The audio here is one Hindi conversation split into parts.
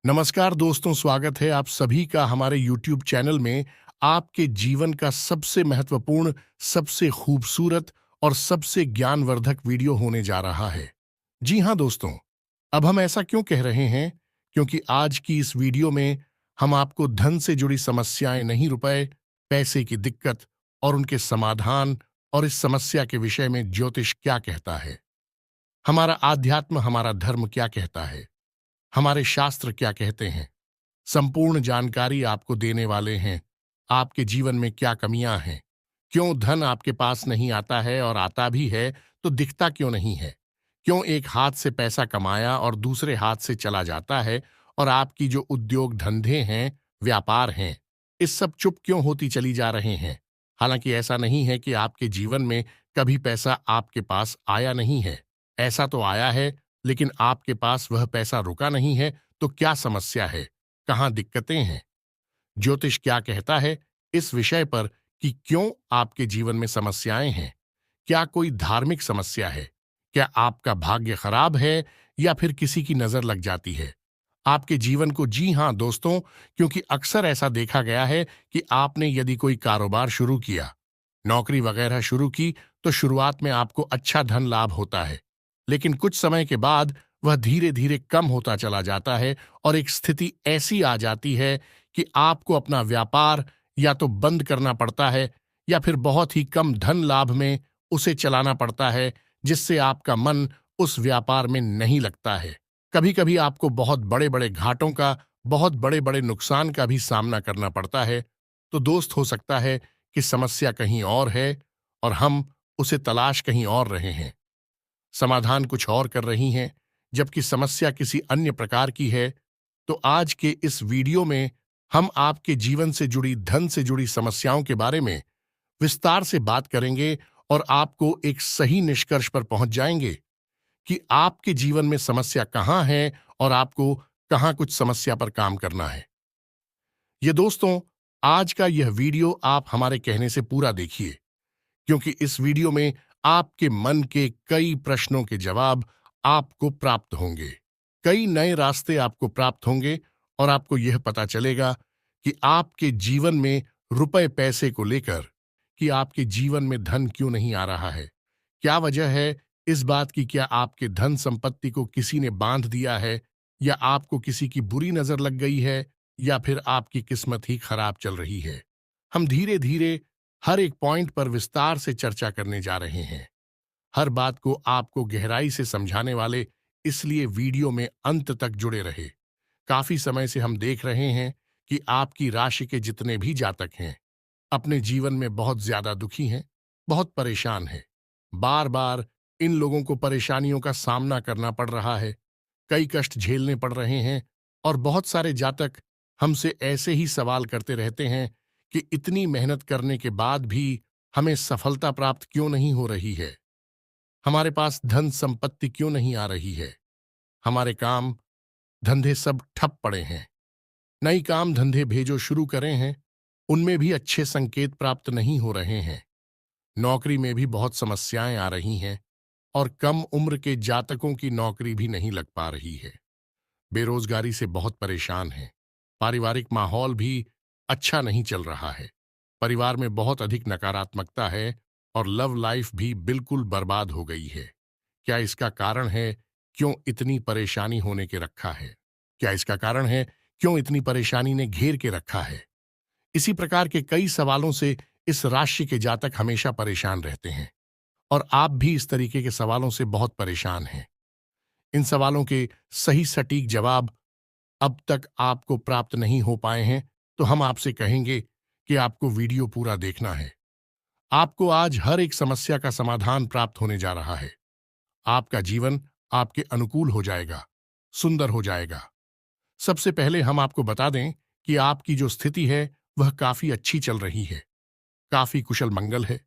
नमस्कार दोस्तों, स्वागत है आप सभी का हमारे YouTube चैनल में। आपके जीवन का सबसे महत्वपूर्ण, सबसे खूबसूरत और सबसे ज्ञानवर्धक वीडियो होने जा रहा है। जी हाँ दोस्तों, अब हम ऐसा क्यों कह रहे हैं? क्योंकि आज की इस वीडियो में हम आपको धन से जुड़ी समस्याएं नहीं, रुपए पैसे की दिक्कत और उनके समाधान, और इस समस्या के विषय में ज्योतिष क्या कहता है, हमारा आध्यात्म, हमारा धर्म क्या कहता है, हमारे शास्त्र क्या कहते हैं, संपूर्ण जानकारी आपको देने वाले हैं। आपके जीवन में क्या कमियां हैं, क्यों धन आपके पास नहीं आता है, और आता भी है तो दिखता क्यों नहीं है, क्यों एक हाथ से पैसा कमाया और दूसरे हाथ से चला जाता है, और आपकी जो उद्योग धंधे हैं, व्यापार हैं, इस सब चुप क्यों होती चली जा रहे हैं। हालांकि ऐसा नहीं है कि आपके जीवन में कभी पैसा आपके पास आया नहीं है, ऐसा तो आया है, लेकिन आपके पास वह पैसा रुका नहीं है। तो क्या समस्या है, कहाँ दिक्कतें हैं, ज्योतिष क्या कहता है इस विषय पर कि क्यों आपके जीवन में समस्याएं हैं? क्या कोई धार्मिक समस्या है? क्या आपका भाग्य खराब है, या फिर किसी की नजर लग जाती है आपके जीवन को? जी हां दोस्तों, क्योंकि अक्सर ऐसा देखा गया है कि आपने यदि कोई कारोबार शुरू किया, नौकरी वगैरह शुरू की, तो शुरुआत में आपको अच्छा धन लाभ होता है, लेकिन कुछ समय के बाद वह धीरे धीरे कम होता चला जाता है, और एक स्थिति ऐसी आ जाती है कि आपको अपना व्यापार या तो बंद करना पड़ता है, या फिर बहुत ही कम धन लाभ में उसे चलाना पड़ता है, जिससे आपका मन उस व्यापार में नहीं लगता है। कभी कभी आपको बहुत बड़े बड़े घाटों का, बहुत बड़े बड़े नुकसान का भी सामना करना पड़ता है। तो दोस्त, हो सकता है कि समस्या कहीं और है, और हम उसे तलाश कहीं और रहे हैं, समाधान कुछ और कर रही हैं, जबकि समस्या किसी अन्य प्रकार की है। तो आज के इस वीडियो में हम आपके जीवन से जुड़ी, धन से जुड़ी समस्याओं के बारे में विस्तार से बात करेंगे, और आपको एक सही निष्कर्ष पर पहुंच जाएंगे कि आपके जीवन में समस्या कहां है, और आपको कहां कुछ समस्या पर काम करना है। ये दोस्तों, आज का यह वीडियो आप हमारे कहने से पूरा देखिए, क्योंकि इस वीडियो में आपके मन के कई प्रश्नों के जवाब आपको प्राप्त होंगे, कई नए रास्ते आपको प्राप्त होंगे, और आपको यह पता चलेगा कि आपके जीवन में रुपए पैसे को लेकर, कि आपके जीवन में धन क्यों नहीं आ रहा है, क्या वजह है इस बात की, क्या आपके धन संपत्ति को किसी ने बांध दिया है, या आपको किसी की बुरी नजर लग गई है, या फिर आपकी किस्मत ही खराब चल रही है। हम धीरे धीरे हर एक पॉइंट पर विस्तार से चर्चा करने जा रहे हैं, हर बात को आपको गहराई से समझाने वाले, इसलिए वीडियो में अंत तक जुड़े रहे। काफी समय से हम देख रहे हैं कि आपकी राशि के जितने भी जातक हैं, अपने जीवन में बहुत ज्यादा दुखी हैं, बहुत परेशान हैं। बार बार इन लोगों को परेशानियों का सामना करना पड़ रहा है, कई कष्ट झेलने पड़ रहे हैं, और बहुत सारे जातक हमसे ऐसे ही सवाल करते रहते हैं कि इतनी मेहनत करने के बाद भी हमें सफलता प्राप्त क्यों नहीं हो रही है, हमारे पास धन संपत्ति क्यों नहीं आ रही है, हमारे काम धंधे सब ठप पड़े हैं, नई काम धंधे भेजो शुरू करें हैं, उनमें भी अच्छे संकेत प्राप्त नहीं हो रहे हैं, नौकरी में भी बहुत समस्याएं आ रही हैं, और कम उम्र के जातकों की नौकरी भी नहीं लग पा रही है, बेरोजगारी से बहुत परेशान हैं, पारिवारिक माहौल भी अच्छा नहीं चल रहा है, परिवार में बहुत अधिक नकारात्मकता है, और लव लाइफ भी बिल्कुल बर्बाद हो गई है। क्या इसका कारण है क्यों इतनी परेशानी होने के रखा है? क्या इसका कारण है क्यों इतनी परेशानी ने घेर के रखा है? इसी प्रकार के कई सवालों से इस राशि के जातक हमेशा परेशान रहते हैं, और आप भी इस तरीके के सवालों से बहुत परेशान हैं। इन सवालों के सही सटीक जवाब अब तक आपको प्राप्त नहीं हो पाए हैं, तो हम आपसे कहेंगे कि आपको वीडियो पूरा देखना है। आपको आज हर एक समस्या का समाधान प्राप्त होने जा रहा है, आपका जीवन आपके अनुकूल हो जाएगा, सुंदर हो जाएगा। सबसे पहले हम आपको बता दें कि आपकी जो स्थिति है वह काफी अच्छी चल रही है, काफी कुशल मंगल है,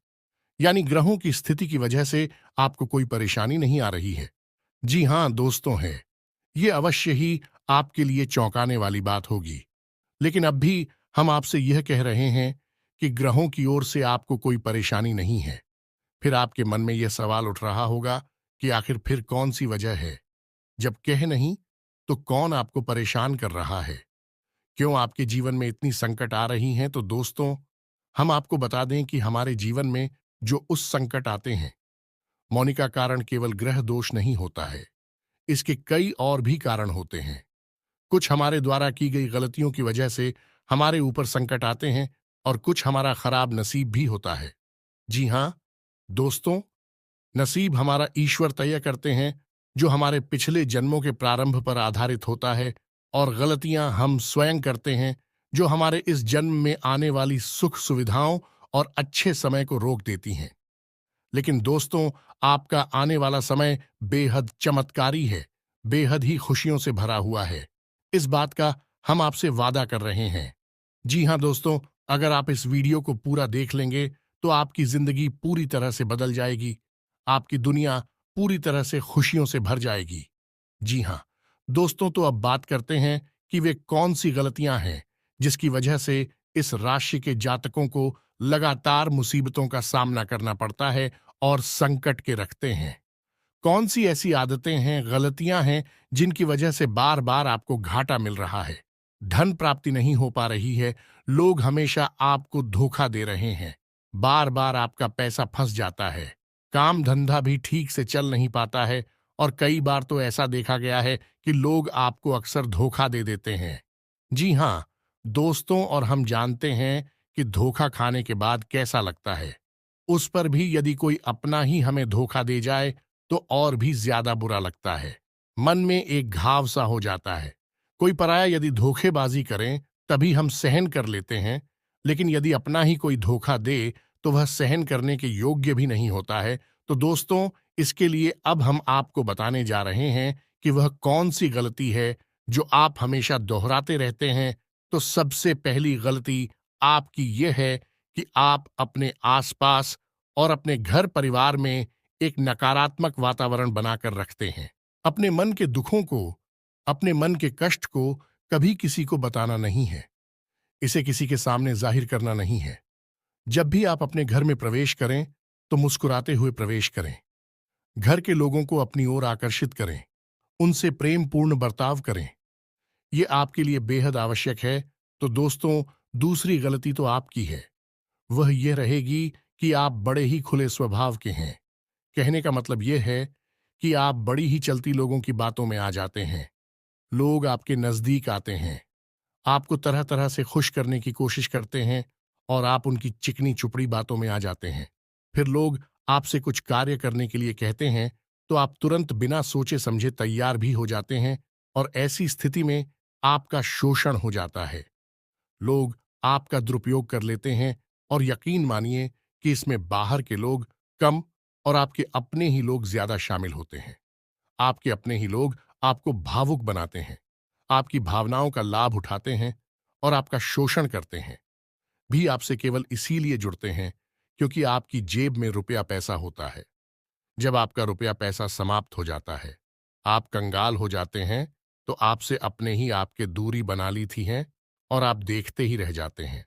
यानी ग्रहों की स्थिति की वजह से आपको कोई परेशानी नहीं आ रही है। जी हां दोस्तों, है ये अवश्य ही आपके लिए चौंकाने वाली बात होगी, लेकिन अब भी हम आपसे यह कह रहे हैं कि ग्रहों की ओर से आपको कोई परेशानी नहीं है। फिर आपके मन में यह सवाल उठ रहा होगा कि आखिर फिर कौन सी वजह है, जब कह नहीं तो कौन आपको परेशान कर रहा है? क्यों आपके जीवन में इतनी संकट आ रही हैं? तो दोस्तों, हम आपको बता दें कि हमारे जीवन में जो उस संकट आते हैं, मौनी का कारण केवल ग्रह दोष नहीं होता है। इसके कई और भी कारण होते हैं। कुछ हमारे द्वारा की गई गलतियों की वजह से हमारे ऊपर संकट आते हैं और कुछ हमारा खराब नसीब भी होता है। जी हाँ, दोस्तों, नसीब हमारा ईश्वर तय करते हैं, जो हमारे पिछले जन्मों के प्रारंभ पर आधारित होता है, और गलतियां हम स्वयं करते हैं, जो हमारे इस जन्म में आने वाली सुख सुविधाओं और अच्छे समय को रोक देती हैं। लेकिन दोस्तों, आपका आने वाला समय बेहद चमत्कारी है, बेहद ही खुशियों से भरा हुआ है। इस बात का हम आपसे वादा कर रहे हैं। जी हाँ दोस्तों, अगर आप इस वीडियो को पूरा देख लेंगे तो आपकी जिंदगी पूरी तरह से बदल जाएगी। आपकी दुनिया पूरी तरह से खुशियों से भर जाएगी। जी हाँ दोस्तों, तो अब बात करते हैं कि वे कौन सी गलतियां हैं जिसकी वजह से इस राशि के जातकों को लगातार मुसीबतों का सामना करना पड़ता है और संकट के रखते हैं। कौन सी ऐसी आदतें हैं, गलतियां हैं जिनकी वजह से बार बार आपको घाटा मिल रहा है, धन प्राप्ति नहीं हो पा रही है, लोग हमेशा आपको धोखा दे रहे हैं, बार बार आपका पैसा फंस जाता है, काम धंधा भी ठीक से चल नहीं पाता है, और कई बार तो ऐसा देखा गया है कि लोग आपको अक्सर धोखा दे देते हैं। जी हाँ दोस्तों, और हम जानते हैं कि धोखा खाने के बाद कैसा लगता है। उस पर भी यदि कोई अपना ही हमें धोखा दे जाए तो और भी ज्यादा बुरा लगता है। मन में एक घाव सा हो जाता है। कोई पराया यदि धोखेबाजी करें तभी हम सहन कर लेते हैं, लेकिन यदि अपना ही कोई धोखा दे तो वह सहन करने के योग्य भी नहीं होता है। तो दोस्तों, इसके लिए अब हम आपको बताने जा रहे हैं कि वह कौन सी गलती है जो आप हमेशा दोहराते रहते हैं। तो सबसे पहली गलती आपकी यह है कि आप अपने आसपास और अपने घर परिवार में एक नकारात्मक वातावरण बनाकर रखते हैं। अपने मन के दुखों को, अपने मन के कष्ट को कभी किसी को बताना नहीं है, इसे किसी के सामने जाहिर करना नहीं है। जब भी आप अपने घर में प्रवेश करें तो मुस्कुराते हुए प्रवेश करें। घर के लोगों को अपनी ओर आकर्षित करें, उनसे प्रेम पूर्ण बर्ताव करें। ये आपके लिए बेहद आवश्यक है। तो दोस्तों, दूसरी गलती तो आपकी है, वह यह रहेगी कि आप बड़े ही खुले स्वभाव के हैं। कहने का मतलब यह है कि आप बड़ी ही चलती लोगों की बातों में आ जाते हैं। लोग आपके नजदीक आते हैं, आपको तरह तरह से खुश करने की कोशिश करते हैं, और आप उनकी चिकनी चुपड़ी बातों में आ जाते हैं। फिर लोग आपसे कुछ कार्य करने के लिए कहते हैं तो आप तुरंत बिना सोचे समझे तैयार भी हो जाते हैं, और ऐसी स्थिति में आपका शोषण हो जाता है। लोग आपका दुरुपयोग कर लेते हैं, और यकीन मानिए कि इसमें बाहर के लोग कम और आपके अपने ही लोग ज्यादा शामिल होते हैं। आपके अपने ही लोग आपको भावुक बनाते हैं, आपकी भावनाओं का लाभ उठाते हैं और आपका शोषण करते हैं। भी आपसे केवल इसीलिए जुड़ते हैं क्योंकि आपकी जेब में रुपया पैसा होता है। जब आपका रुपया पैसा समाप्त हो जाता है, आप कंगाल हो जाते हैं, तो आपसे अपने ही आपके दूरी बना ली थी हैं, और आप देखते ही रह जाते हैं।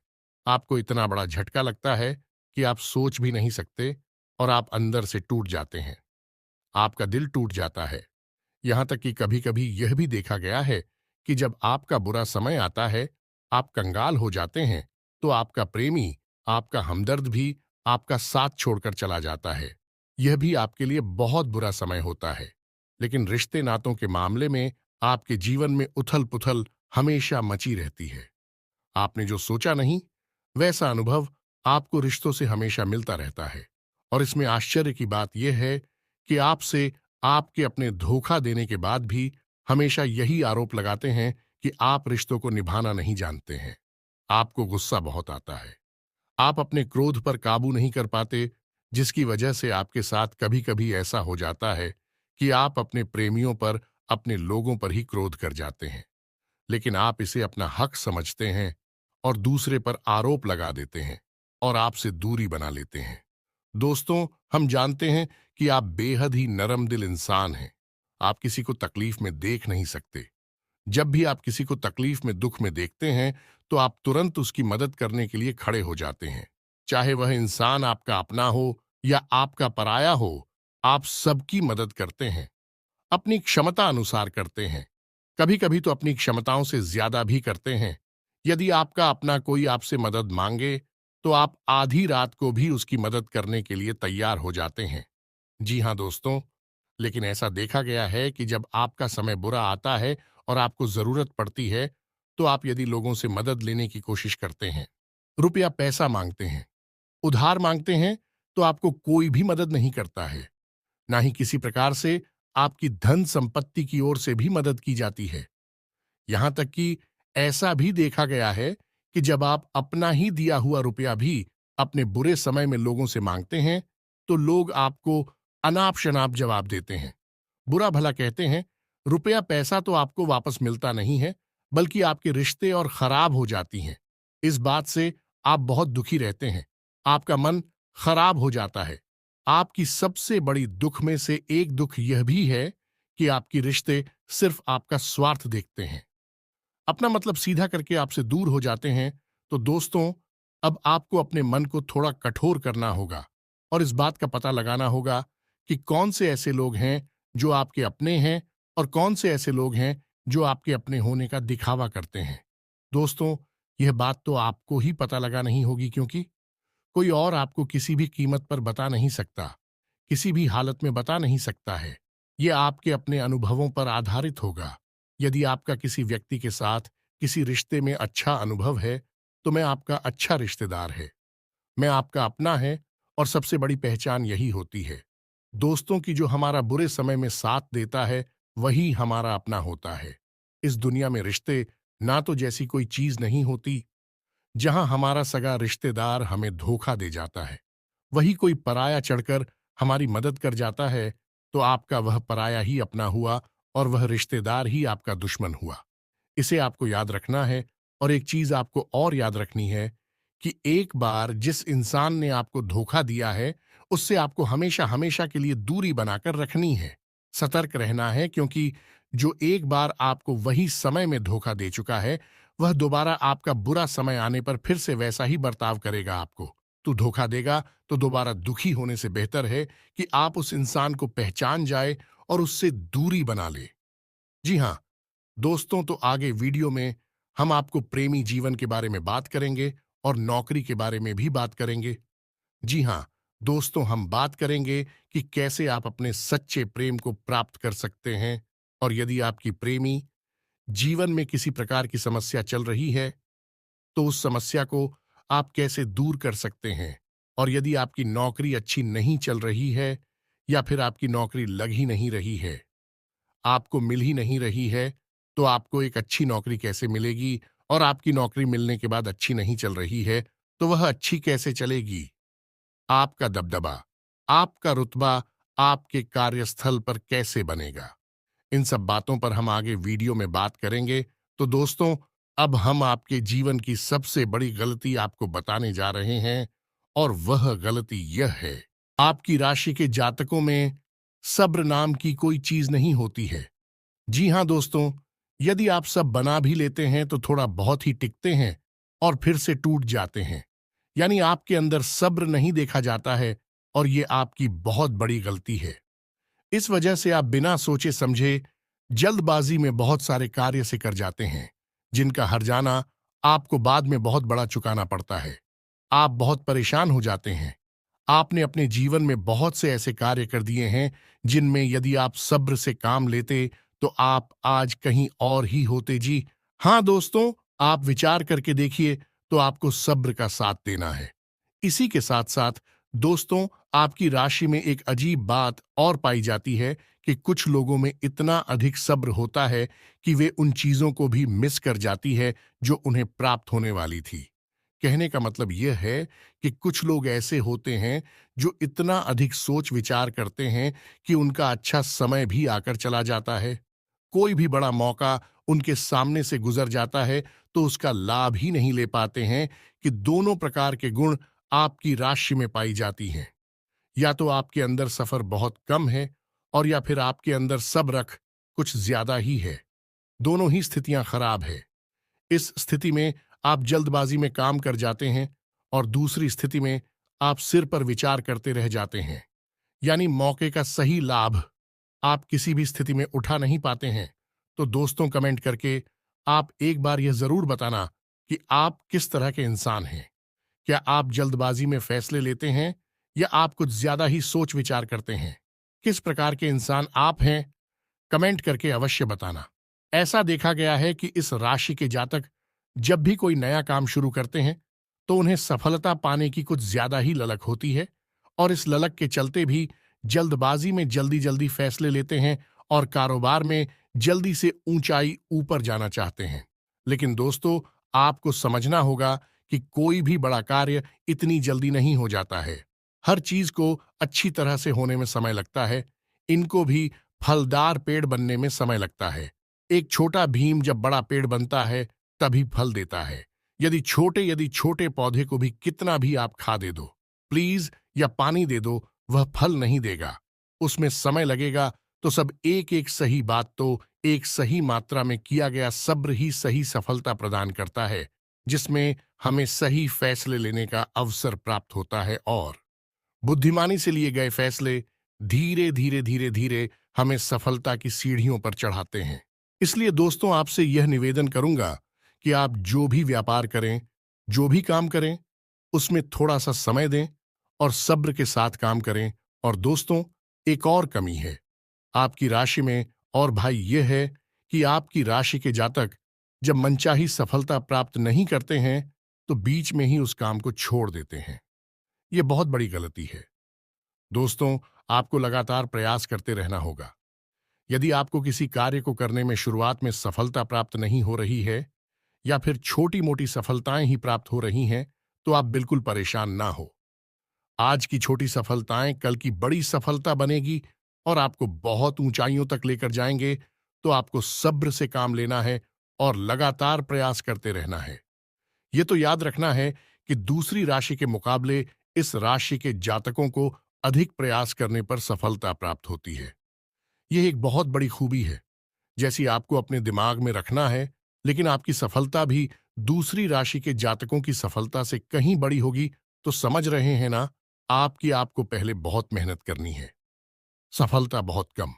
आपको इतना बड़ा झटका लगता है कि आप सोच भी नहीं सकते, और आप अंदर से टूट जाते हैं। आपका दिल टूट जाता है। यहां तक कि कभी कभी यह भी देखा गया है कि जब आपका बुरा समय आता है, आप कंगाल हो जाते हैं, तो आपका प्रेमी, आपका हमदर्द भी आपका साथ छोड़कर चला जाता है। यह भी आपके लिए बहुत बुरा समय होता है। लेकिन रिश्ते नातों के मामले में आपके जीवन में उथल पुथल हमेशा मची रहती है। आपने जो सोचा नहीं, वैसा अनुभव आपको रिश्तों से हमेशा मिलता रहता है। और इसमें आश्चर्य की बात यह है कि आपसे आपके अपने धोखा देने के बाद भी हमेशा यही आरोप लगाते हैं कि आप रिश्तों को निभाना नहीं जानते हैं। आपको गुस्सा बहुत आता है, आप अपने क्रोध पर काबू नहीं कर पाते, जिसकी वजह से आपके साथ कभी कभी ऐसा हो जाता है कि आप अपने प्रेमियों पर, अपने लोगों पर ही क्रोध कर जाते हैं। लेकिन आप इसे अपना हक समझते हैं और दूसरे पर आरोप लगा देते हैं और आपसे दूरी बना लेते हैं। दोस्तों, हम जानते हैं कि आप बेहद ही नरम दिल इंसान हैं। आप किसी को तकलीफ में देख नहीं सकते। जब भी आप किसी को तकलीफ में, दुख में देखते हैं, तो आप तुरंत उसकी मदद करने के लिए खड़े हो जाते हैं। चाहे वह इंसान आपका अपना हो या आपका पराया हो, आप सबकी मदद करते हैं, अपनी क्षमता अनुसार करते हैं। कभी कभी तो अपनी क्षमताओं से ज्यादा भी करते हैं। यदि आपका अपना कोई आपसे मदद मांगे तो आप आधी रात को भी उसकी मदद करने के लिए तैयार हो जाते हैं। जी हाँ दोस्तों, लेकिन ऐसा देखा गया है कि जब आपका समय बुरा आता है और आपको जरूरत पड़ती है, तो आप यदि लोगों से मदद लेने की कोशिश करते हैं, रुपया पैसा मांगते हैं, उधार मांगते हैं, तो आपको कोई भी मदद नहीं करता है। ना ही किसी प्रकार से आपकी धन संपत्ति की ओर से भी मदद की जाती है। यहां तक कि ऐसा भी देखा गया है कि जब आप अपना ही दिया हुआ रुपया भी अपने बुरे समय में लोगों से मांगते हैं, तो लोग आपको अनाप शनाप जवाब देते हैं, बुरा भला कहते हैं। रुपया पैसा तो आपको वापस मिलता नहीं है, बल्कि आपके रिश्ते और खराब हो जाती हैं। इस बात से आप बहुत दुखी रहते हैं, आपका मन खराब हो जाता है। आपकी सबसे बड़ी दुख में से एक दुख यह भी है कि आपके रिश्ते सिर्फ आपका स्वार्थ देखते हैं, अपना मतलब सीधा करके आपसे दूर हो जाते हैं। तो दोस्तों, अब आपको अपने मन को थोड़ा कठोर करना होगा और इस बात का पता लगाना होगा कि कौन से ऐसे लोग हैं जो आपके अपने हैं और कौन से ऐसे लोग हैं जो आपके अपने होने का दिखावा करते हैं। दोस्तों, यह बात तो आपको ही पता लगा नहीं होगी, क्योंकि कोई और आपको किसी भी कीमत पर बता नहीं सकता, किसी भी हालत में बता नहीं सकता है। यह आपके अपने अनुभवों पर आधारित होगा। यदि आपका किसी व्यक्ति के साथ किसी रिश्ते में अच्छा अनुभव है, तो मैं आपका अच्छा रिश्तेदार है, मैं आपका अपना है, और सबसे बड़ी पहचान यही होती है। दोस्तों की जो हमारा बुरे समय में साथ देता है, वही हमारा अपना होता है। इस दुनिया में रिश्ते ना तो जैसी कोई चीज नहीं होती। जहां हमारा सगा रिश्तेदार हमें धोखा दे जाता है, वही कोई पराया चढ़कर हमारी मदद कर जाता है, तो आपका वह पराया ही अपना हुआ और वह रिश्तेदार ही आपका दुश्मन हुआ। इसे आपको याद रखना है। और एक चीज आपको और याद रखनी है कि एक बार जिस इंसान ने आपको धोखा दिया है, उससे आपको हमेशा हमेशा के लिए दूरी बनाकर रखनी है, सतर्क रहना है, क्योंकि जो एक बार आपको वही समय में धोखा दे चुका है, वह दोबारा आपका बुरा समय आने पर फिर से वैसा ही बर्ताव करेगा आपको। तो धोखा देगा तो दोबारा दुखी होने से बेहतर है कि आप उस इंसान को पहचान जाए और उससे दूरी बना ले। जी हाँ दोस्तों, तो आगे वीडियो में हम आपको प्रेमी जीवन के बारे में बात करेंगे और नौकरी के बारे में भी बात करेंगे। जी हाँ दोस्तों, हम बात करेंगे कि कैसे आप अपने सच्चे प्रेम को प्राप्त कर सकते हैं, और यदि आपकी प्रेमी जीवन में किसी प्रकार की समस्या चल रही है, तो उस समस्या को आप कैसे दूर कर सकते हैं। और यदि आपकी नौकरी अच्छी नहीं चल रही है, या फिर आपकी नौकरी लग ही नहीं रही है, आपको मिल ही नहीं रही है, तो आपको एक अच्छी नौकरी कैसे मिलेगी। और आपकी नौकरी मिलने के बाद अच्छी नहीं चल रही है, तो वह अच्छी कैसे चलेगी। आपका दबदबा, आपका रुतबा आपके कार्यस्थल पर कैसे बनेगा, इन सब बातों पर हम आगे वीडियो में बात करेंगे। तो दोस्तों, अब हम आपके जीवन की सबसे बड़ी गलती आपको बताने जा रहे हैं, और वह गलती यह है, आपकी राशि के जातकों में सब्र नाम की कोई चीज नहीं होती है। जी हाँ दोस्तों, यदि आप सब बना भी लेते हैं तो थोड़ा बहुत ही टिकते हैं और फिर से टूट जाते हैं। यानी आपके अंदर सब्र नहीं देखा जाता है, और ये आपकी बहुत बड़ी गलती है। इस वजह से आप बिना सोचे समझे जल्दबाजी में बहुत सारे कार्य से कर जाते हैं, जिनका हर्जाना आपको बाद में बहुत बड़ा चुकाना पड़ता है। आप बहुत परेशान हो जाते हैं। आपने अपने जीवन में बहुत से ऐसे कार्य कर दिए हैं जिनमें यदि आप सब्र से काम लेते, तो आप आज कहीं और ही होते। जी हाँ दोस्तों, आप विचार करके देखिए, तो आपको सब्र का साथ देना है। इसी के साथ साथ दोस्तों, आपकी राशि में एक अजीब बात और पाई जाती है कि कुछ लोगों में इतना अधिक सब्र होता है कि वे उन चीजों को भी मिस कर जाती है जो उन्हें प्राप्त होने वाली थी। कहने का मतलब यह है कि कुछ लोग ऐसे होते हैं जो इतना अधिक सोच विचार करते हैं कि उनका अच्छा समय भी आकर चला जाता है। कोई भी बड़ा मौका उनके सामने से गुजर जाता है, तो उसका लाभ ही नहीं ले पाते हैं कि दोनों प्रकार के गुण आपकी राशि में पाई जाती हैं। या तो आपके अंदर सफर बहुत कम है, और या फिर आपके अंदर सब्र कुछ ज्यादा ही है। दोनों ही स्थितियां खराब है। इस स्थिति में आप जल्दबाजी में काम कर जाते हैं, और दूसरी स्थिति में आप सिर पर विचार करते रह जाते हैं। यानी मौके का सही लाभ आप किसी भी स्थिति में उठा नहीं पाते हैं। तो दोस्तों, कमेंट करके आप एक बार यह जरूर बताना कि आप किस तरह के इंसान हैं। क्या आप जल्दबाजी में फैसले लेते हैं या आप कुछ ज्यादा ही सोच विचार करते हैं? किस प्रकार के इंसान आप हैं, कमेंट करके अवश्य बताना। ऐसा देखा गया है कि इस राशि के जातक जब भी कोई नया काम शुरू करते हैं तो उन्हें सफलता पाने की कुछ ज्यादा ही ललक होती है, और इस ललक के चलते भी जल्दबाजी में जल्दी जल्दी फैसले लेते हैं और कारोबार में जल्दी से ऊंचाई ऊपर जाना चाहते हैं। लेकिन दोस्तों, आपको समझना होगा कि कोई भी बड़ा कार्य इतनी जल्दी नहीं हो जाता है। हर चीज को अच्छी तरह से होने में समय लगता है। इनको भी फलदार पेड़ बनने में समय लगता है। एक छोटा भीम जब बड़ा पेड़ बनता है तभी फल देता है। यदि छोटे पौधे को भी कितना भी आप खा दे दो, प्लीज, या पानी दे दो, वह फल नहीं देगा। उसमें समय लगेगा। तो सब एक एक सही बात तो एक सही मात्रा में किया गया सब्र ही सही सफलता प्रदान करता है, जिसमें हमें सही फैसले लेने का अवसर प्राप्त होता है, और बुद्धिमानी से लिए गए फैसले धीरे धीरे धीरे धीरे हमें सफलता की सीढ़ियों पर चढ़ाते हैं। इसलिए दोस्तों, आपसे यह निवेदन करूंगा कि आप जो भी व्यापार करें, जो भी काम करें, उसमें थोड़ा सा समय दें और सब्र के साथ काम करें। और दोस्तों, एक और कमी है आपकी राशि में, और भाई यह है कि आपकी राशि के जातक जब मनचाही सफलता प्राप्त नहीं करते हैं तो बीच में ही उस काम को छोड़ देते हैं। यह बहुत बड़ी गलती है। दोस्तों, आपको लगातार प्रयास करते रहना होगा। यदि आपको किसी कार्य को करने में शुरुआत में सफलता प्राप्त नहीं हो रही है, या फिर छोटी मोटी सफलताएं ही प्राप्त हो रही हैं, तो आप बिल्कुल परेशान ना हो। आज की छोटी सफलताएं कल की बड़ी सफलता बनेगी और आपको बहुत ऊंचाइयों तक लेकर जाएंगे। तो आपको सब्र से काम लेना है और लगातार प्रयास करते रहना है। यह तो याद रखना है कि दूसरी राशि के मुकाबले इस राशि के जातकों को अधिक प्रयास करने पर सफलता प्राप्त होती है। यह एक बहुत बड़ी खूबी है, जैसी आपको अपने दिमाग में रखना है। लेकिन आपकी सफलता भी दूसरी राशि के जातकों की सफलता से कहीं बड़ी होगी। तो समझ रहे हैं ना, आपको पहले बहुत मेहनत करनी है, सफलता बहुत कम।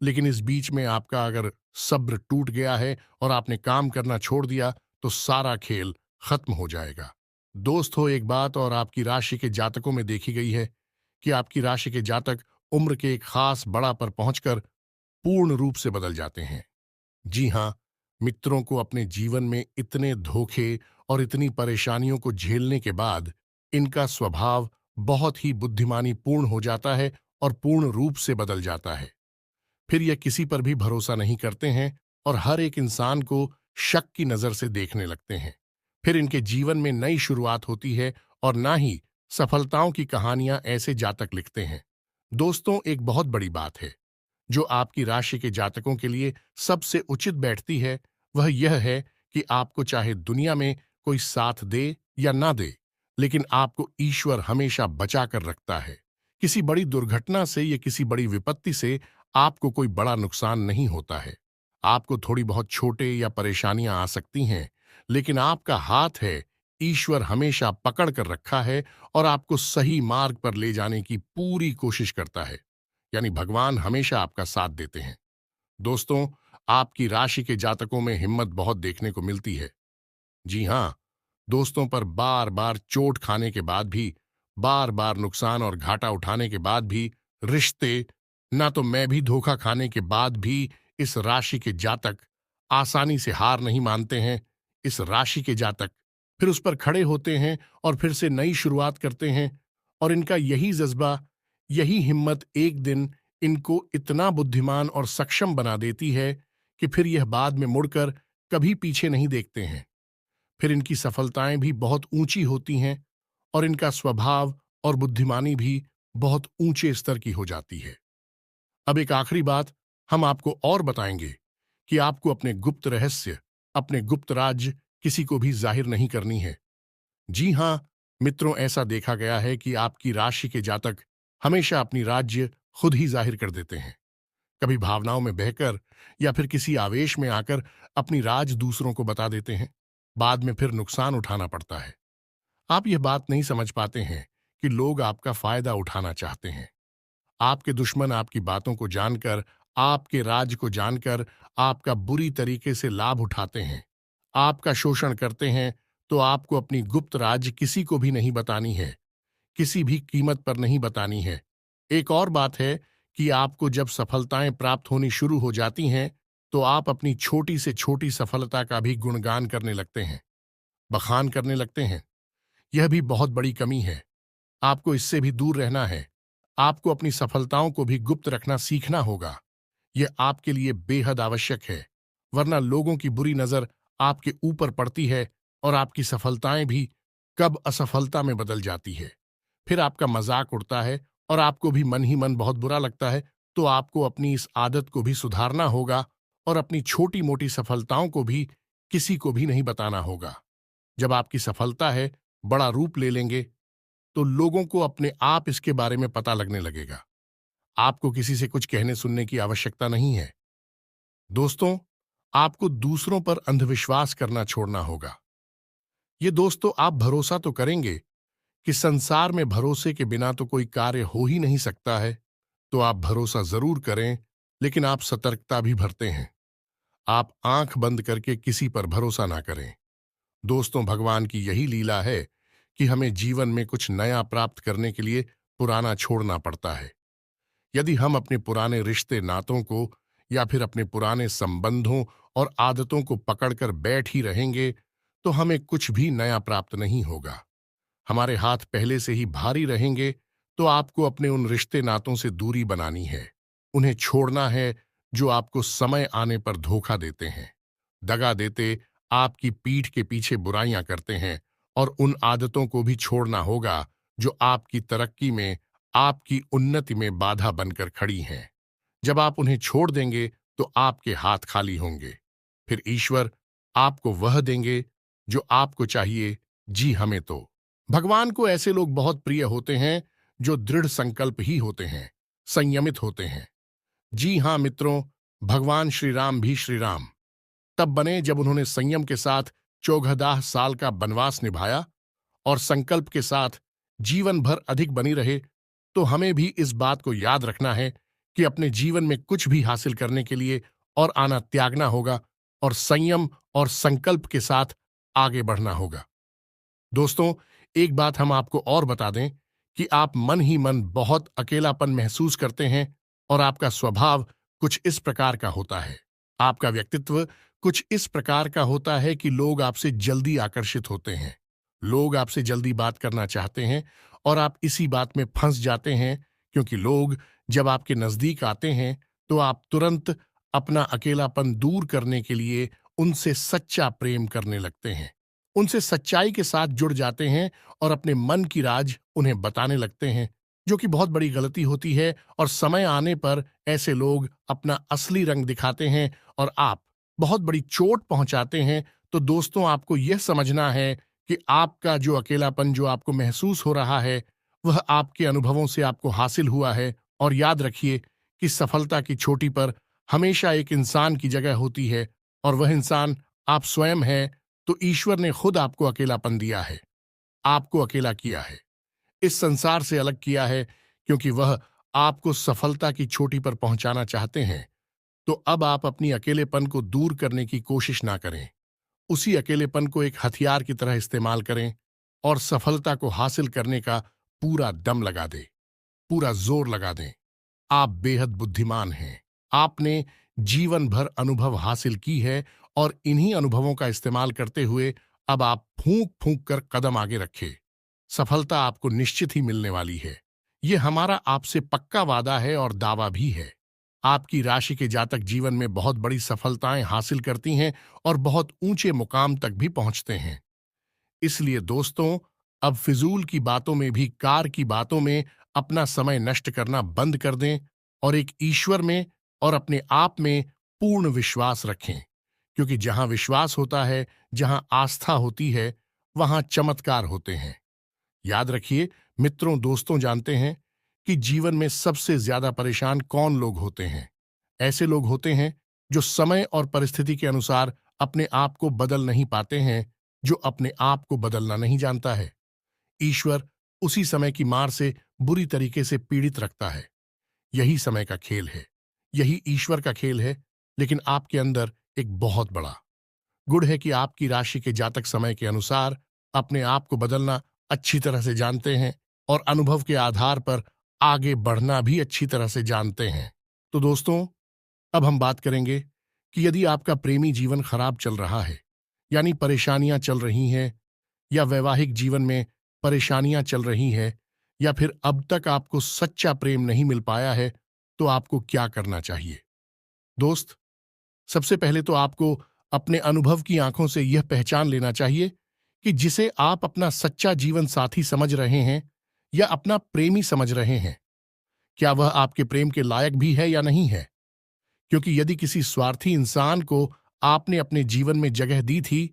लेकिन इस बीच में आपका अगर सब्र टूट गया है और आपने काम करना छोड़ दिया तो सारा खेल खत्म हो जाएगा। दोस्त हो, एक बात और आपकी राशि के जातकों में देखी गई है कि आपकी राशि के जातक उम्र के एक खास बड़ा पर पहुंचकर पूर्ण रूप से बदल जाते हैं। जी हां, मित्रों को अपने जीवन में इतने धोखे और इतनी परेशानियों को झेलने के बाद इनका स्वभाव बहुत ही बुद्धिमानी पूर्ण हो जाता है और पूर्ण रूप से बदल जाता है। फिर यह किसी पर भी भरोसा नहीं करते हैं और हर एक इंसान को शक की नजर से देखने लगते हैं। फिर इनके जीवन में नई शुरुआत होती है और ना ही सफलताओं की कहानियां ऐसे जातक लिखते हैं। दोस्तों, एक बहुत बड़ी बात है जो आपकी राशि के जातकों के लिए सबसे उचित बैठती है, वह यह है कि आपको चाहे दुनिया में कोई साथ दे या ना दे, लेकिन आपको ईश्वर हमेशा बचा कर रखता है। किसी बड़ी दुर्घटना से या किसी बड़ी विपत्ति से आपको कोई बड़ा नुकसान नहीं होता है। आपको थोड़ी बहुत छोटे या परेशानियां आ सकती हैं, लेकिन आपका हाथ है, ईश्वर हमेशा पकड़ कर रखा है और आपको सही मार्ग पर ले जाने की पूरी कोशिश करता है। यानी भगवान हमेशा आपका साथ देते हैं। दोस्तों, आपकी राशि के जातकों में हिम्मत बहुत देखने को मिलती है। जी हां, दोस्तों पर बार बार चोट खाने के बाद भी, बार बार नुकसान और घाटा उठाने के बाद भी, रिश्ते, ना तो मैं भी धोखा खाने के बाद भी इस राशि के जातक आसानी से हार नहीं मानते हैं। इस राशि के जातक फिर उस पर खड़े होते हैं और फिर से नई शुरुआत करते हैं। और इनका यही जज्बा, यही हिम्मत एक दिन इनको इतना बुद्धिमान और सक्षम बना देती है कि फिर यह बाद में मुड़कर कभी पीछे नहीं देखते हैं। फिर इनकी सफलताएं भी बहुत ऊंची होती हैं और इनका स्वभाव और बुद्धिमानी भी बहुत ऊंचे स्तर की हो जाती है। अब एक आखिरी बात हम आपको और बताएंगे कि आपको अपने गुप्त रहस्य, अपने गुप्त राज किसी को भी जाहिर नहीं करनी है। जी हां, मित्रों, ऐसा देखा गया है कि आपकी राशि के जातक हमेशा अपनी राज्य खुद ही जाहिर कर देते हैं। कभी भावनाओं में बहकर या फिर किसी आवेश में आकर अपनी राज दूसरों को बता देते हैं। बाद में फिर नुकसान उठाना पड़ता है। आप यह बात नहीं समझ पाते हैं कि लोग आपका फायदा उठाना चाहते हैं। आपके दुश्मन आपकी बातों को जानकर आपके राज को जानकर आपका बुरी तरीके से लाभ उठाते हैं, आपका शोषण करते हैं, तो आपको अपनी गुप्त राज किसी को भी नहीं बतानी है, किसी भी कीमत पर नहीं बतानी है। एक और बात है कि आपको जब सफलताएं प्राप्त होनी शुरू हो जाती हैं, तो आप अपनी छोटी से छोटी सफलता का भी गुणगान करने लगते हैं, बखान करने लगते हैं। यह भी बहुत बड़ी कमी है। आपको इससे भी दूर रहना है। आपको अपनी सफलताओं को भी गुप्त रखना सीखना होगा। यह आपके लिए बेहद आवश्यक है, वरना लोगों की बुरी नजर आपके ऊपर पड़ती है और आपकी सफलताएं भी कब असफलता में बदल जाती है। फिर आपका मजाक उड़ता है और आपको भी मन ही मन बहुत बुरा लगता है। तो आपको अपनी इस आदत को भी सुधारना होगा और अपनी छोटी मोटी सफलताओं को भी किसी को भी नहीं बताना होगा। जब आपकी सफलता है बड़ा रूप ले लेंगे, तो लोगों को अपने आप इसके बारे में पता लगने लगेगा। आपको किसी से कुछ कहने सुनने की आवश्यकता नहीं है। दोस्तों, आपको दूसरों पर अंधविश्वास करना छोड़ना होगा। ये दोस्तों, आप भरोसा तो करेंगे कि संसार में भरोसे के बिना तो कोई कार्य हो ही नहीं सकता है, तो आप भरोसा जरूर करें, लेकिन आप सतर्कता भी बरतें हैं। आप आंख बंद करके किसी पर भरोसा ना करें। दोस्तों, भगवान की यही लीला है कि हमें जीवन में कुछ नया प्राप्त करने के लिए पुराना छोड़ना पड़ता है। यदि हम अपने पुराने रिश्ते नातों को या फिर अपने पुराने संबंधों और आदतों को पकड़कर बैठ ही रहेंगे, तो हमें कुछ भी नया प्राप्त नहीं होगा। हमारे हाथ पहले से ही भारी रहेंगे, तो आपको अपने उन रिश्ते नातों से दूरी बनानी है। उन्हें छोड़ना है जो आपको समय आने पर धोखा देते हैं, दगा देते, आपकी पीठ के पीछे बुराइयां करते हैं। और उन आदतों को भी छोड़ना होगा जो आपकी तरक्की में, आपकी उन्नति में बाधा बनकर खड़ी हैं। जब आप उन्हें छोड़ देंगे, तो आपके हाथ खाली होंगे। फिर ईश्वर आपको वह देंगे जो आपको चाहिए। जी, हमें तो भगवान को ऐसे लोग बहुत प्रिय होते हैं जो दृढ़ संकल्प ही होते हैं, संयमित होते हैं। जी हां मित्रों, भगवान श्री राम भी श्री राम तब बने जब उन्होंने संयम के साथ 14 साल का वनवास निभाया और संकल्प के साथ जीवन भर अधिक बनी रहे। तो हमें भी इस बात को याद रखना है कि अपने जीवन में कुछ भी हासिल करने के लिए और आना त्यागना होगा और संयम और संकल्प के साथ आगे बढ़ना होगा। दोस्तों, एक बात हम आपको और बता दें कि आप मन ही मन बहुत अकेलापन महसूस करते हैं और आपका स्वभाव कुछ इस प्रकार का होता है। आपका व्यक्तित्व कुछ इस प्रकार का होता है कि लोग आपसे जल्दी आकर्षित होते हैं। लोग आपसे जल्दी बात करना चाहते हैं और आप इसी बात में फंस जाते हैं, क्योंकि लोग जब आपके नजदीक आते हैं, तो आप तुरंत अपना अकेलापन दूर करने के लिए उनसे सच्चा प्रेम करने लगते हैं, उनसे सच्चाई के साथ जुड़ जाते हैं और अपने मन की राज उन्हें बताने लगते हैं, जो कि बहुत बड़ी गलती होती है। और समय आने पर ऐसे लोग अपना असली रंग दिखाते हैं और आप बहुत बड़ी चोट पहुंचाते हैं। तो दोस्तों, आपको यह समझना है कि आपका जो अकेलापन जो आपको महसूस हो रहा है, वह आपके अनुभवों से आपको हासिल हुआ है। और याद रखिए कि सफलता की चोटी पर हमेशा एक इंसान की जगह होती है, और वह इंसान आप स्वयं हैं। तो ईश्वर ने खुद आपको अकेलापन दिया है, आपको अकेला किया है, इस संसार से अलग किया है, क्योंकि वह आपको सफलता की चोटी पर पहुंचाना चाहते हैं। तो अब आप अपनी अकेलेपन को दूर करने की कोशिश ना करें, उसी अकेलेपन को एक हथियार की तरह इस्तेमाल करें और सफलता को हासिल करने का पूरा दम लगा दें, पूरा जोर लगा दें। आप बेहद बुद्धिमान हैं। आपने जीवन भर अनुभव हासिल की है और इन्हीं अनुभवों का इस्तेमाल करते हुए अब आप फूंक फूंक कर कदम आगे रखें। सफलता आपको निश्चित ही मिलने वाली है। ये हमारा आपसे पक्का वादा है और दावा भी है। आपकी राशि के जातक जीवन में बहुत बड़ी सफलताएं हासिल करती हैं और बहुत ऊंचे मुकाम तक भी पहुंचते हैं। इसलिए दोस्तों, अब फिजूल की बातों में भी, कार की बातों में अपना समय नष्ट करना बंद कर दें और एक ईश्वर में और अपने आप में पूर्ण विश्वास रखें, क्योंकि जहां विश्वास होता है, जहां आस्था होती है, वहां चमत्कार होते हैं। याद रखिए मित्रों, दोस्तों, जानते हैं कि जीवन में सबसे ज्यादा परेशान कौन लोग होते हैं? ऐसे लोग होते हैं जो समय और परिस्थिति के अनुसार अपने आप को बदल नहीं पाते हैं, जो अपने आप को बदलना नहीं जानता है। ईश्वर उसी समय की मार से बुरी तरीके से पीड़ित रखता है। यही समय का खेल है। यही ईश्वर का खेल है, लेकिन आपके अंदर एक बहुत बड़ा गुण है कि आपकी राशि के जातक समय के अनुसार अपने आप को बदलना अच्छी तरह से जानते हैं और अनुभव के आधार पर आगे बढ़ना भी अच्छी तरह से जानते हैं। तो दोस्तों, अब हम बात करेंगे कि यदि आपका प्रेमी जीवन खराब चल रहा है, यानी परेशानियां चल रही हैं, या वैवाहिक जीवन में परेशानियां चल रही हैं, या फिर अब तक आपको सच्चा प्रेम नहीं मिल पाया है, तो आपको क्या करना चाहिए? दोस्त, सबसे पहले तो आपको अपने अनुभव की आंखों से यह पहचान लेना चाहिए कि जिसे आप अपना सच्चा जीवन साथी समझ रहे हैं या अपना प्रेमी समझ रहे हैं, क्या वह आपके प्रेम के लायक भी है या नहीं है। क्योंकि यदि किसी स्वार्थी इंसान को आपने अपने जीवन में जगह दी थी,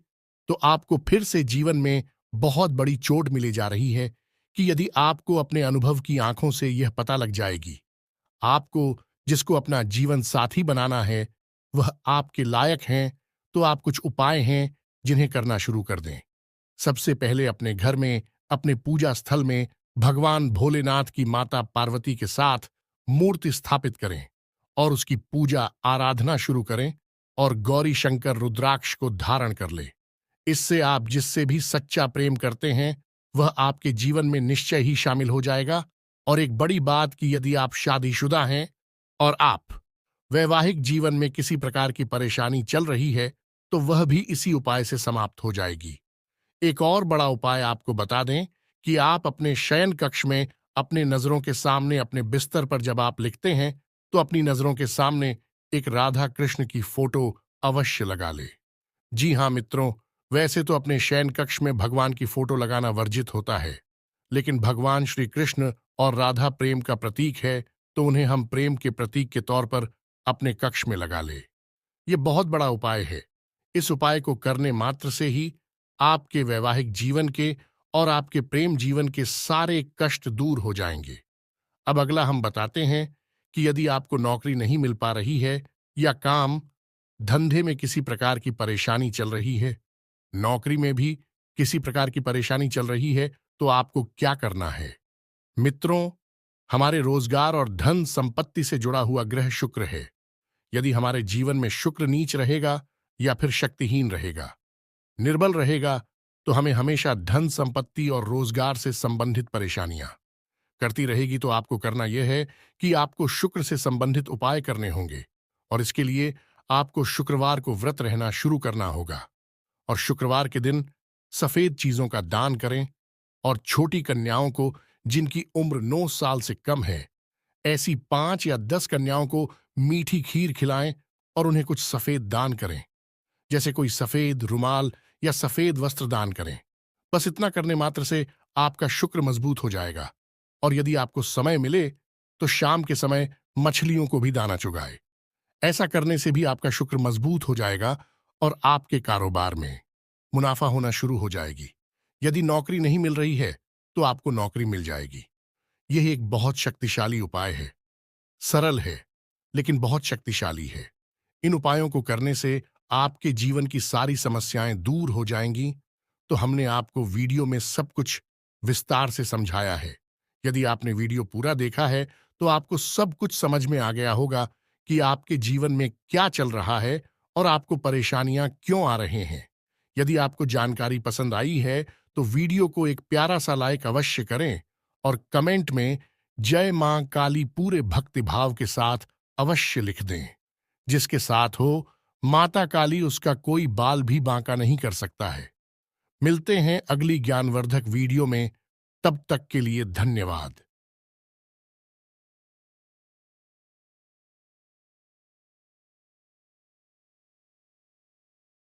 तो आपको फिर से जीवन में बहुत बड़ी चोट मिले जा रही है कि यदि आपको अपने अनुभव की आंखों से यह पता लग जाएगी, आपको जिसको अपना जीवन साथी बनाना है वह आपके लायक हैं, तो आप कुछ उपाय हैं जिन्हें करना शुरू कर दें। सबसे पहले अपने घर में, अपने पूजा स्थल में भगवान भोलेनाथ की माता पार्वती के साथ मूर्ति स्थापित करें और उसकी पूजा आराधना शुरू करें और गौरी शंकर रुद्राक्ष को धारण कर ले। इससे आप जिससे भी सच्चा प्रेम करते हैं वह आपके जीवन में निश्चय ही शामिल हो जाएगा। और एक बड़ी बात कि यदि आप शादीशुदा हैं और आप वैवाहिक जीवन में किसी प्रकार की परेशानी चल रही है, तो वह भी इसी उपाय से समाप्त हो जाएगी। एक और बड़ा उपाय आपको बता दें कि आप अपने शयन कक्ष में अपने नजरों के सामने अपने बिस्तर पर जब आप लिखते हैं, तो अपनी नजरों के सामने एक राधा कृष्ण की फोटो अवश्य लगा ले। जी हाँ मित्रों, वैसे तो अपने शयन कक्ष में भगवान की फोटो लगाना वर्जित होता है, लेकिन भगवान श्री कृष्ण और राधा प्रेम का प्रतीक है, तो उन्हें हम प्रेम के प्रतीक के तौर पर अपने कक्ष में लगा ले। ये बहुत बड़ा उपाय है। इस उपाय को करने मात्र से ही आपके वैवाहिक जीवन के और आपके प्रेम जीवन के सारे कष्ट दूर हो जाएंगे। अब अगला हम बताते हैं कि यदि आपको नौकरी नहीं मिल पा रही है या काम धंधे में किसी प्रकार की परेशानी चल रही है, नौकरी में भी किसी प्रकार की परेशानी चल रही है, तो आपको क्या करना है? मित्रों, हमारे रोजगार और धन संपत्ति से जुड़ा हुआ ग्रह शुक्र है। यदि हमारे जीवन में शुक्र नीच रहेगा या फिर शक्तिहीन रहेगा, निर्बल रहेगा, तो हमें हमेशा धन संपत्ति और रोजगार से संबंधित परेशानियां करती रहेगी। तो आपको करना यह है कि आपको शुक्र से संबंधित उपाय करने होंगे, और इसके लिए आपको शुक्रवार को व्रत रहना शुरू करना होगा। और शुक्रवार के दिन सफेद चीजों का दान करें और छोटी कन्याओं को जिनकी उम्र 9 साल से कम है, ऐसी 5 या 10 कन्याओं को मीठी खीर खिलाएं और उन्हें कुछ सफेद दान करें, जैसे कोई सफेद रुमाल या सफेद वस्त्र दान करें। बस इतना करने मात्र से आपका शुक्र मजबूत हो जाएगा। और यदि आपको समय मिले तो शाम के समय मछलियों को भी दाना चुगाए। ऐसा करने से भी आपका शुक्र मजबूत हो जाएगा और आपके कारोबार में मुनाफा होना शुरू हो जाएगी। यदि नौकरी नहीं मिल रही है तो आपको नौकरी मिल जाएगी। यह एक बहुत शक्तिशाली उपाय है, सरल है लेकिन बहुत शक्तिशाली है। इन उपायों को करने से आपके जीवन की सारी समस्याएं दूर हो जाएंगी। तो हमने आपको वीडियो में सब कुछ विस्तार से समझाया है। यदि आपने वीडियो पूरा देखा है तो आपको सब कुछ समझ में आ गया होगा कि आपके जीवन में क्या चल रहा है और आपको परेशानियां क्यों आ रहे हैं। यदि आपको जानकारी पसंद आई है तो वीडियो को एक प्यारा सा लाइक अवश्य करें और कमेंट में जय मां काली पूरे भक्ति भाव के साथ अवश्य लिख दें। जिसके साथ हो माता काली, उसका कोई बाल भी बांका नहीं कर सकता है। मिलते हैं अगली ज्ञानवर्धक वीडियो में, तब तक के लिए धन्यवाद।